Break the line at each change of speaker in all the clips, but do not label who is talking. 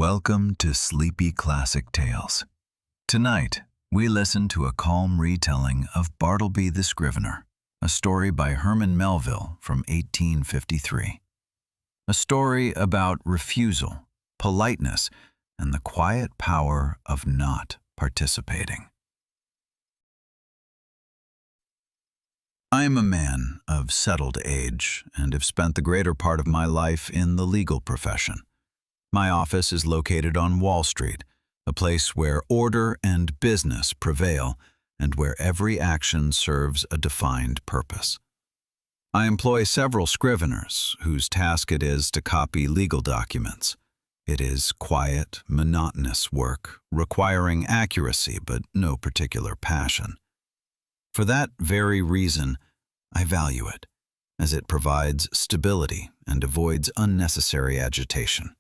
Welcome to Sleepy Classic Tales. Tonight, we listen to a calm retelling of Bartleby the Scrivener, a story by Herman Melville from 1853. A story about refusal, politeness, and the quiet power of not participating. I am a man of settled age and have spent the greater part of my life in the legal profession. My office is located on Wall Street, a place where order and business prevail and where every action serves a defined purpose. I employ several scriveners whose task it is to copy legal documents. It is quiet, monotonous work, requiring accuracy but no particular passion. For that very reason, I value it, as it provides stability and avoids unnecessary agitation.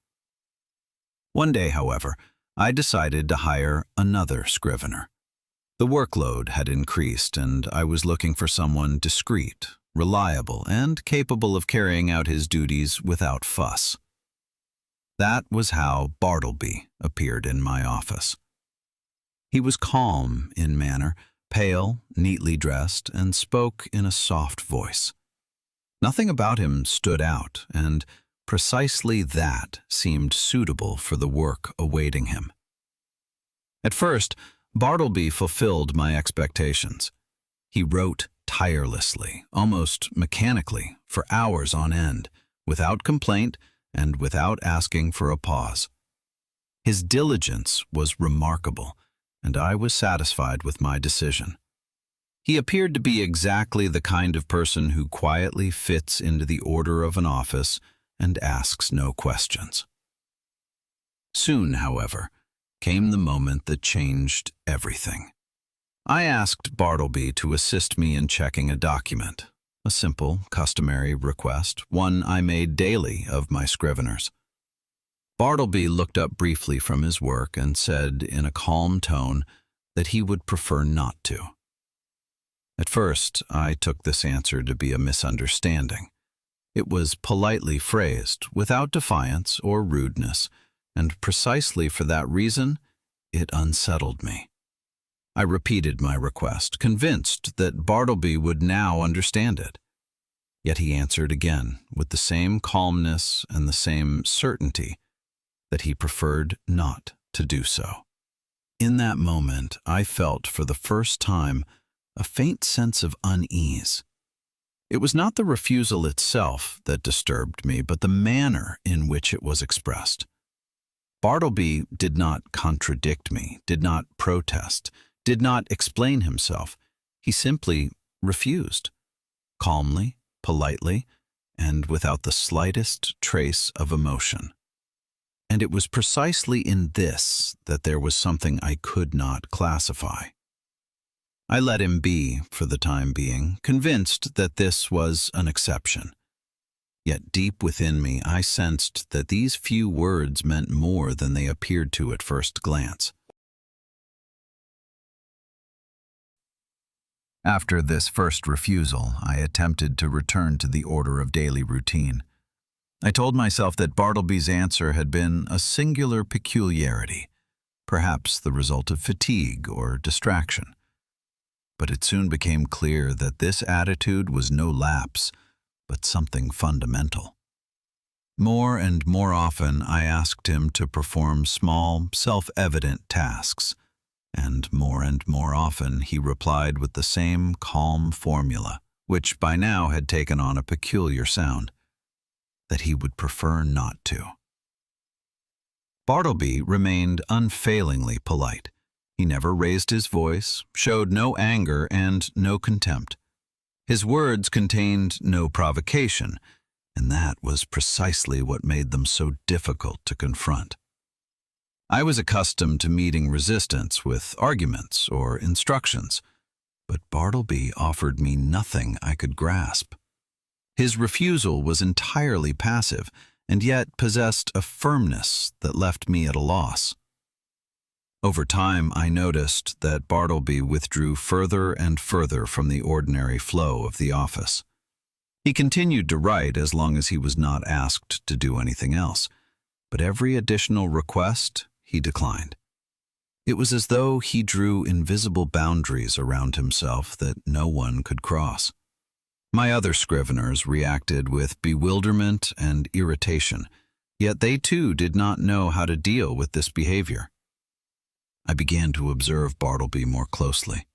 One day, however, I decided to hire another scrivener. The workload had increased, and I was looking for someone discreet, reliable, and capable of carrying out his duties without fuss. That was how Bartleby appeared in my office. He was calm in manner, pale, neatly dressed, and spoke in a soft voice. Nothing about him stood out, and precisely that seemed suitable for the work awaiting him. At first, Bartleby fulfilled my expectations. He wrote tirelessly, almost mechanically, for hours on end, without complaint and without asking for a pause. His diligence was remarkable, and I was satisfied with my decision. He appeared to be exactly the kind of person who quietly fits into the order of an office and asks no questions. Soon, however, came the moment that changed everything. I asked Bartleby to assist me in checking a document, a simple, customary request, one I made daily of my scriveners. Bartleby looked up briefly from his work and said in a calm tone that he would prefer not to. At first, I took this answer to be a misunderstanding. It was politely phrased, without defiance or rudeness, and precisely for that reason, it unsettled me. I repeated my request, convinced that Bartleby would now understand it. Yet he answered again, with the same calmness and the same certainty, that he preferred not to do so. In that moment, I felt for the first time a faint sense of unease. It was not the refusal itself that disturbed me, but the manner in which it was expressed. Bartleby did not contradict me, did not protest, did not explain himself. He simply refused, calmly, politely, and without the slightest trace of emotion. And it was precisely in this that there was something I could not classify. I let him be, for the time being, convinced that this was an exception. Yet deep within me I sensed that these few words meant more than they appeared to at first glance. After this first refusal, I attempted to return to the order of daily routine. I told myself that Bartleby's answer had been a singular peculiarity, perhaps the result of fatigue or distraction. But it soon became clear that this attitude was no lapse, but something fundamental. More and more often I asked him to perform small, self-evident tasks, and more often he replied with the same calm formula, which by now had taken on a peculiar sound, that he would prefer not to. Bartleby remained unfailingly polite. He never raised his voice, showed no anger and no contempt. His words contained no provocation, and that was precisely what made them so difficult to confront. I was accustomed to meeting resistance with arguments or instructions, but Bartleby offered me nothing I could grasp. His refusal was entirely passive, and yet possessed a firmness that left me at a loss. Over time, I noticed that Bartleby withdrew further and further from the ordinary flow of the office. He continued to write as long as he was not asked to do anything else, but every additional request he declined. It was as though he drew invisible boundaries around himself that no one could cross. My other scriveners reacted with bewilderment and irritation, yet they too did not know how to deal with this behavior. I began to observe Bartleby more closely.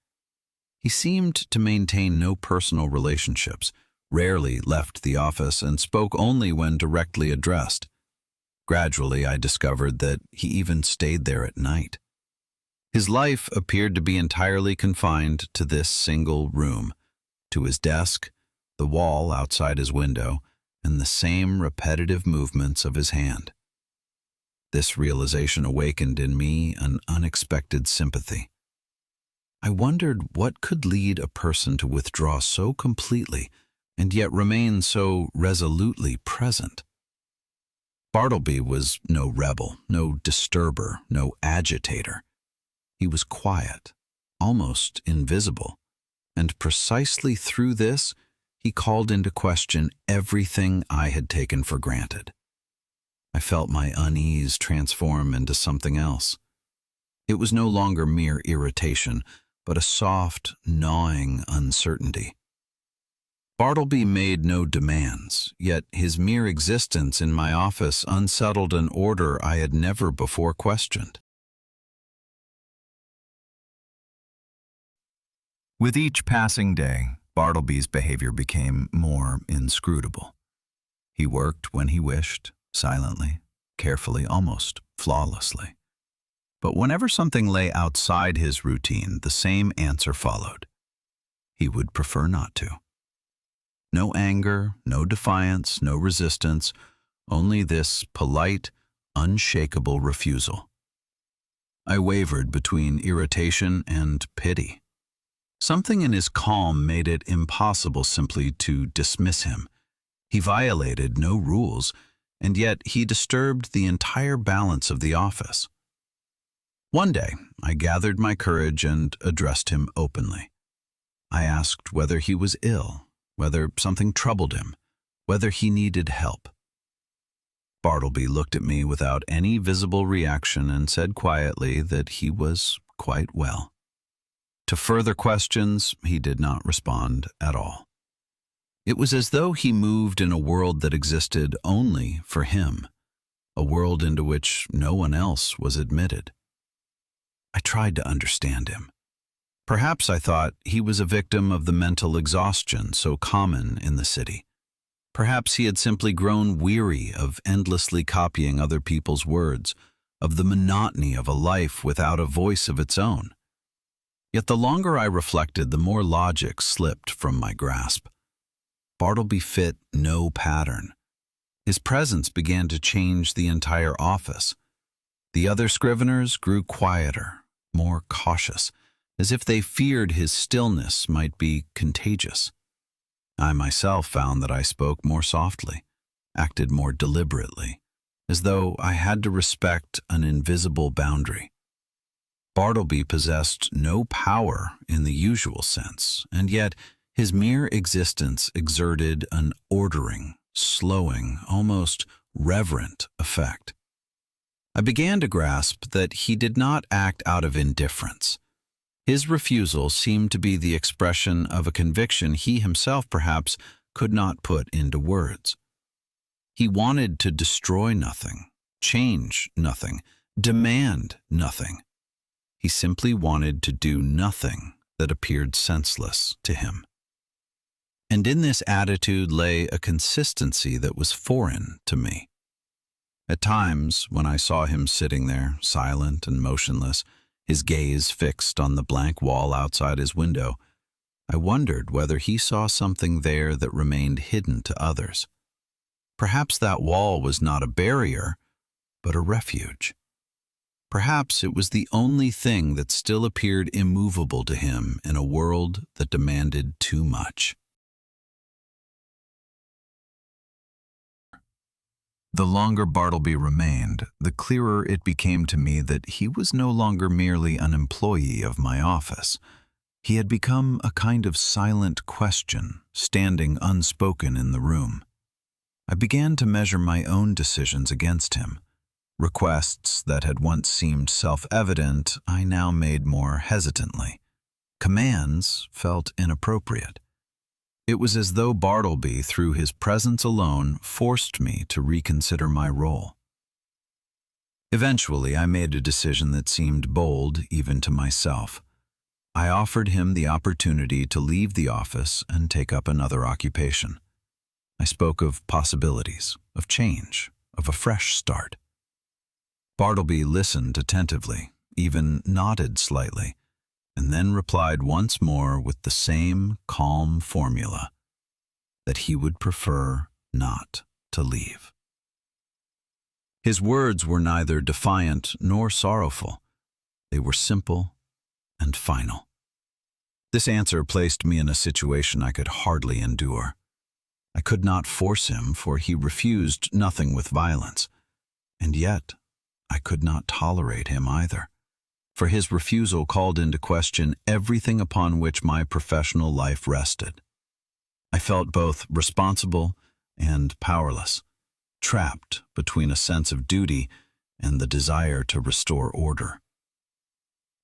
He seemed to maintain no personal relationships, rarely left the office, and spoke only when directly addressed. Gradually, I discovered that he even stayed there at night. His life appeared to be entirely confined to this single room, to his desk, the wall outside his window, and the same repetitive movements of his hand. This realization awakened in me an unexpected sympathy. I wondered what could lead a person to withdraw so completely and yet remain so resolutely present. Bartleby was no rebel, no disturber, no agitator. He was quiet, almost invisible, and precisely through this, he called into question everything I had taken for granted. I felt my unease transform into something else. It was no longer mere irritation, but a soft, gnawing uncertainty. Bartleby made no demands, yet his mere existence in my office unsettled an order I had never before questioned. With each passing day, Bartleby's behavior became more inscrutable. He worked when he wished, silently, carefully, almost flawlessly. But whenever something lay outside his routine, the same answer followed. He would prefer not to. No anger, no defiance, no resistance, only this polite, unshakable refusal. I wavered between irritation and pity. Something in his calm made it impossible simply to dismiss him. He violated no rules, and yet he disturbed the entire balance of the office. One day, I gathered my courage and addressed him openly. I asked whether he was ill, whether something troubled him, whether he needed help. Bartleby looked at me without any visible reaction and said quietly that he was quite well. To further questions, he did not respond at all. It was as though he moved in a world that existed only for him, a world into which no one else was admitted. I tried to understand him. Perhaps I thought he was a victim of the mental exhaustion so common in the city. Perhaps he had simply grown weary of endlessly copying other people's words, of the monotony of a life without a voice of its own. Yet the longer I reflected, the more logic slipped from my grasp. Bartleby fit no pattern. His presence began to change the entire office. The other scriveners grew quieter, more cautious, as if they feared his stillness might be contagious. I myself found that I spoke more softly, acted more deliberately, as though I had to respect an invisible boundary. Bartleby possessed no power in the usual sense, and yet his mere existence exerted an ordering, slowing, almost reverent effect. I began to grasp that he did not act out of indifference. His refusal seemed to be the expression of a conviction he himself perhaps could not put into words. He wanted to destroy nothing, change nothing, demand nothing. He simply wanted to do nothing that appeared senseless to him. And in this attitude lay a consistency that was foreign to me. At times, when I saw him sitting there, silent and motionless, his gaze fixed on the blank wall outside his window, I wondered whether he saw something there that remained hidden to others. Perhaps that wall was not a barrier, but a refuge. Perhaps it was the only thing that still appeared immovable to him in a world that demanded too much. The longer Bartleby remained, the clearer it became to me that he was no longer merely an employee of my office. He had become a kind of silent question, standing unspoken in the room. I began to measure my own decisions against him. Requests that had once seemed self-evident, I now made more hesitantly. Commands felt inappropriate. It was as though Bartleby, through his presence alone, forced me to reconsider my role. Eventually, I made a decision that seemed bold even to myself. I offered him the opportunity to leave the office and take up another occupation. I spoke of possibilities, of change, of a fresh start. Bartleby listened attentively, even nodded slightly, and then replied once more with the same calm formula, that he would prefer not to leave. His words were neither defiant nor sorrowful. They were simple and final. This answer placed me in a situation I could hardly endure. I could not force him, for he refused nothing with violence, and yet I could not tolerate him either, for his refusal called into question everything upon which my professional life rested. I felt both responsible and powerless, trapped between a sense of duty and the desire to restore order.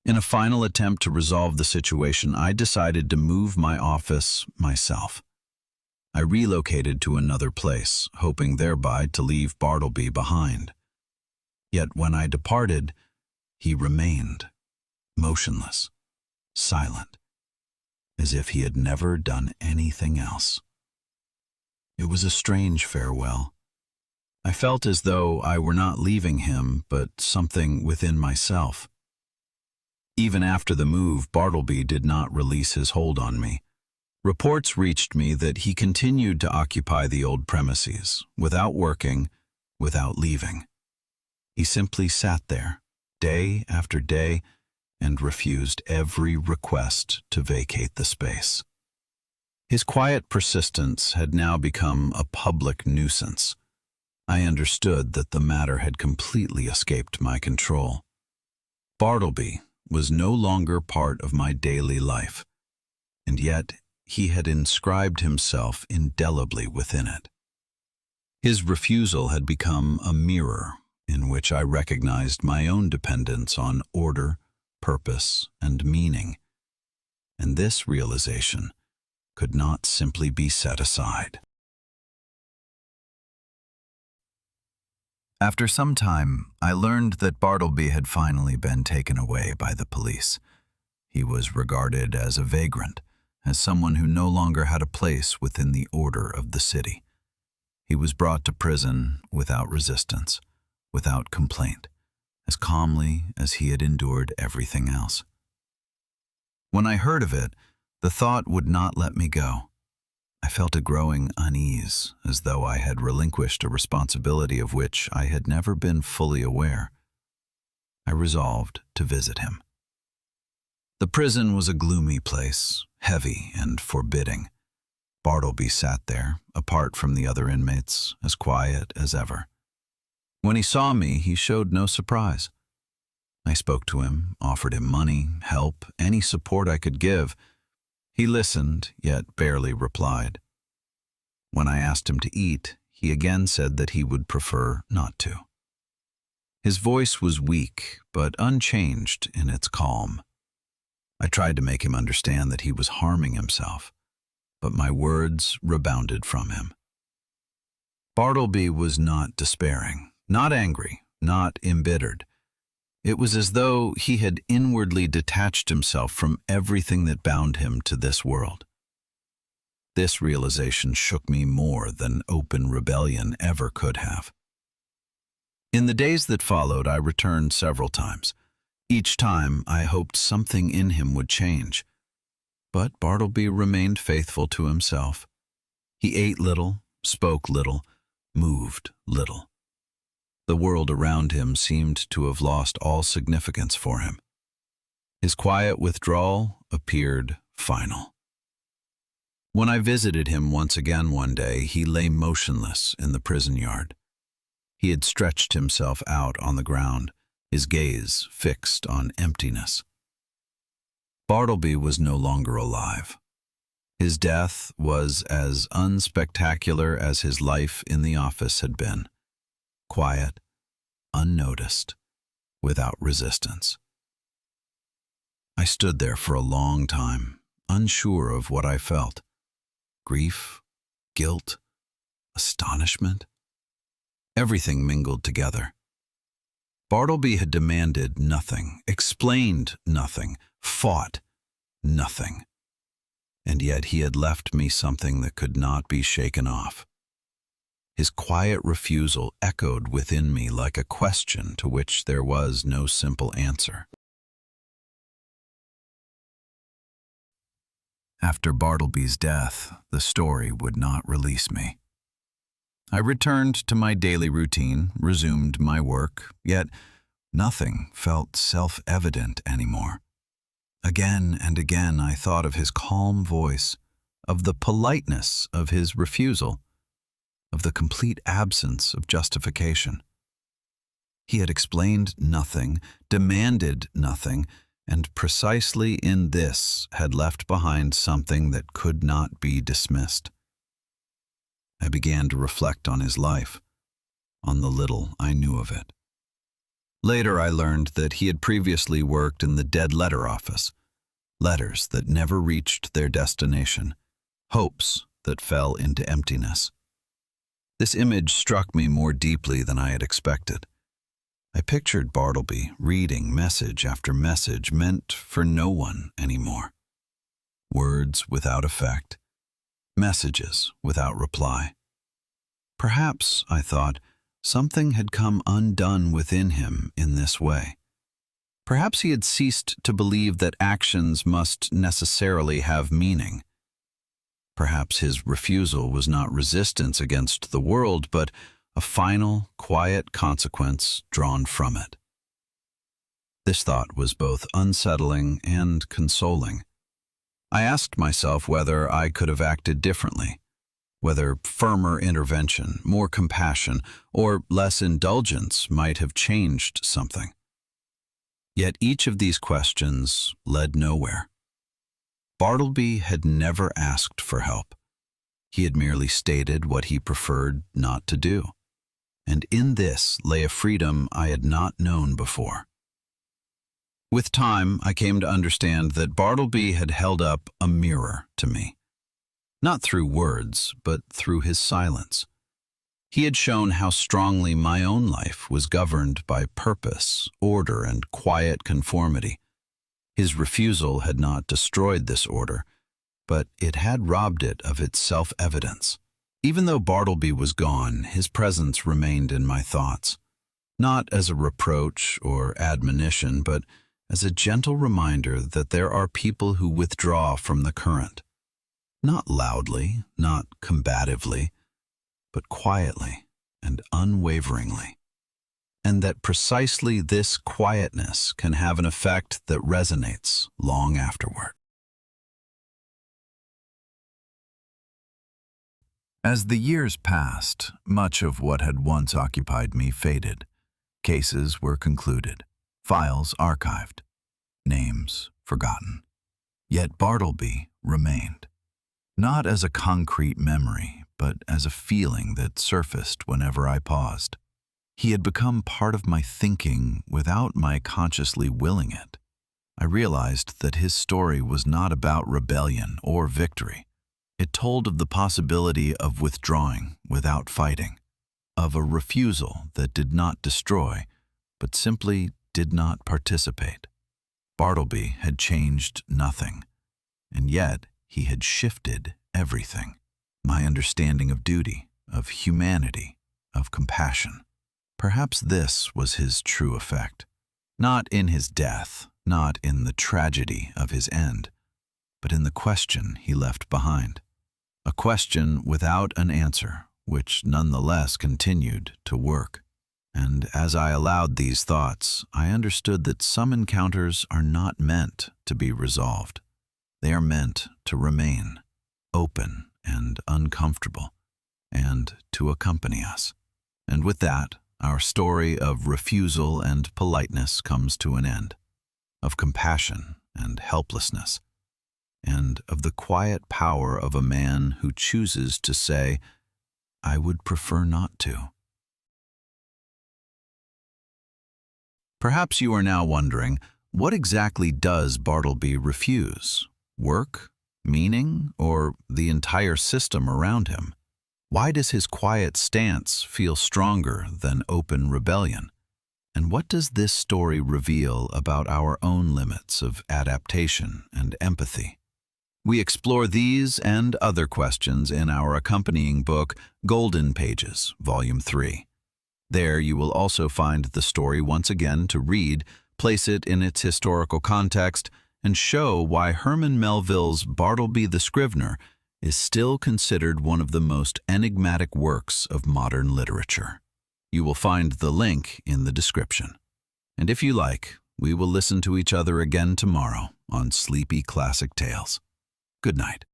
In a final attempt to resolve the situation, I decided to move my office myself. I relocated to another place, hoping thereby to leave Bartleby behind. Yet when I departed, he remained, motionless, silent, as if he had never done anything else. It was a strange farewell. I felt as though I were not leaving him, but something within myself. Even after the move, Bartleby did not release his hold on me. Reports reached me that he continued to occupy the old premises, without working, without leaving. He simply sat there, day after day, and refused every request to vacate the space. His quiet persistence had now become a public nuisance. I understood that the matter had completely escaped my control. Bartleby was no longer part of my daily life, and yet he had inscribed himself indelibly within it. His refusal had become a mirror in which I recognized my own dependence on order, purpose, and meaning, and this realization could not simply be set aside. After some time, I learned that Bartleby had finally been taken away by the police. He was regarded as a vagrant, as someone who no longer had a place within the order of the city. He was brought to prison without resistance, without complaint, as calmly as he had endured everything else. When I heard of it, the thought would not let me go. I felt a growing unease, as though I had relinquished a responsibility of which I had never been fully aware. I resolved to visit him. The prison was a gloomy place, heavy and forbidding. Bartleby sat there, apart from the other inmates, as quiet as ever. When he saw me, he showed no surprise. I spoke to him, offered him money, help, any support I could give. He listened, yet barely replied. When I asked him to eat, he again said that he would prefer not to. His voice was weak, but unchanged in its calm. I tried to make him understand that he was harming himself, but my words rebounded from him. Bartleby was not despairing, not angry, not embittered. It was as though he had inwardly detached himself from everything that bound him to this world. This realization shook me more than open rebellion ever could have. In the days that followed, I returned several times. Each time, I hoped something in him would change. But Bartleby remained faithful to himself. He ate little, spoke little, moved little. The world around him seemed to have lost all significance for him. His quiet withdrawal appeared final. When I visited him once again one day, he lay motionless in the prison yard. He had stretched himself out on the ground, his gaze fixed on emptiness. Bartleby was no longer alive. His death was as unspectacular as his life in the office had been. Quiet, unnoticed, without resistance. I stood there for a long time, unsure of what I felt. Grief, guilt, astonishment. Everything mingled together. Bartleby had demanded nothing, explained nothing, fought nothing. And yet he had left me something that could not be shaken off. His quiet refusal echoed within me like a question to which there was no simple answer. After Bartleby's death, the story would not release me. I returned to my daily routine, resumed my work, yet nothing felt self-evident anymore. Again and again I thought of his calm voice, of the politeness of his refusal, of the complete absence of justification. He had explained nothing, demanded nothing, and precisely in this had left behind something that could not be dismissed. I began to reflect on his life, on the little I knew of it. Later I learned that he had previously worked in the dead letter office, letters that never reached their destination, hopes that fell into emptiness. This image struck me more deeply than I had expected. I pictured Bartleby reading message after message meant for no one anymore. Words without effect, messages without reply. Perhaps, I thought, something had come undone within him in this way. Perhaps he had ceased to believe that actions must necessarily have meaning. Perhaps his refusal was not resistance against the world, but a final, quiet consequence drawn from it. This thought was both unsettling and consoling. I asked myself whether I could have acted differently, whether firmer intervention, more compassion, or less indulgence might have changed something. Yet each of these questions led nowhere. Bartleby had never asked for help. He had merely stated what he preferred not to do. And in this lay a freedom I had not known before. With time, I came to understand that Bartleby had held up a mirror to me, not through words, but through his silence. He had shown how strongly my own life was governed by purpose, order, and quiet conformity. His refusal had not destroyed this order, but it had robbed it of its self-evidence. Even though Bartleby was gone, his presence remained in my thoughts, not as a reproach or admonition, but as a gentle reminder that there are people who withdraw from the current, not loudly, not combatively, but quietly and unwaveringly, and that precisely this quietness can have an effect that resonates long afterward. As the years passed, much of what had once occupied me faded. Cases were concluded, files archived, names forgotten. Yet Bartleby remained, not as a concrete memory, but as a feeling that surfaced whenever I paused. He had become part of my thinking without my consciously willing it. I realized that his story was not about rebellion or victory. It told of the possibility of withdrawing without fighting, of a refusal that did not destroy, but simply did not participate. Bartleby had changed nothing, and yet he had shifted everything. My understanding of duty, of humanity, of compassion. Perhaps this was his true effect. Not in his death, not in the tragedy of his end, but in the question he left behind. A question without an answer, which nonetheless continued to work. And as I allowed these thoughts, I understood that some encounters are not meant to be resolved. They are meant to remain open and uncomfortable, and to accompany us. And with that, our story of refusal and politeness comes to an end, of compassion and helplessness, and of the quiet power of a man who chooses to say, "I would prefer not to." Perhaps you are now wondering, what exactly does Bartleby refuse? Work, meaning, or the entire system around him? Why does his quiet stance feel stronger than open rebellion? And what does this story reveal about our own limits of adaptation and empathy? We explore these and other questions in our accompanying book, Golden Pages, Volume 3. There you will also find the story once again to read, place it in its historical context, and show why Herman Melville's Bartleby the Scrivener is still considered one of the most enigmatic works of modern literature. You will find the link in the description. And if you like, we will listen to each other again tomorrow on Sleepy Classic Tales. Good night.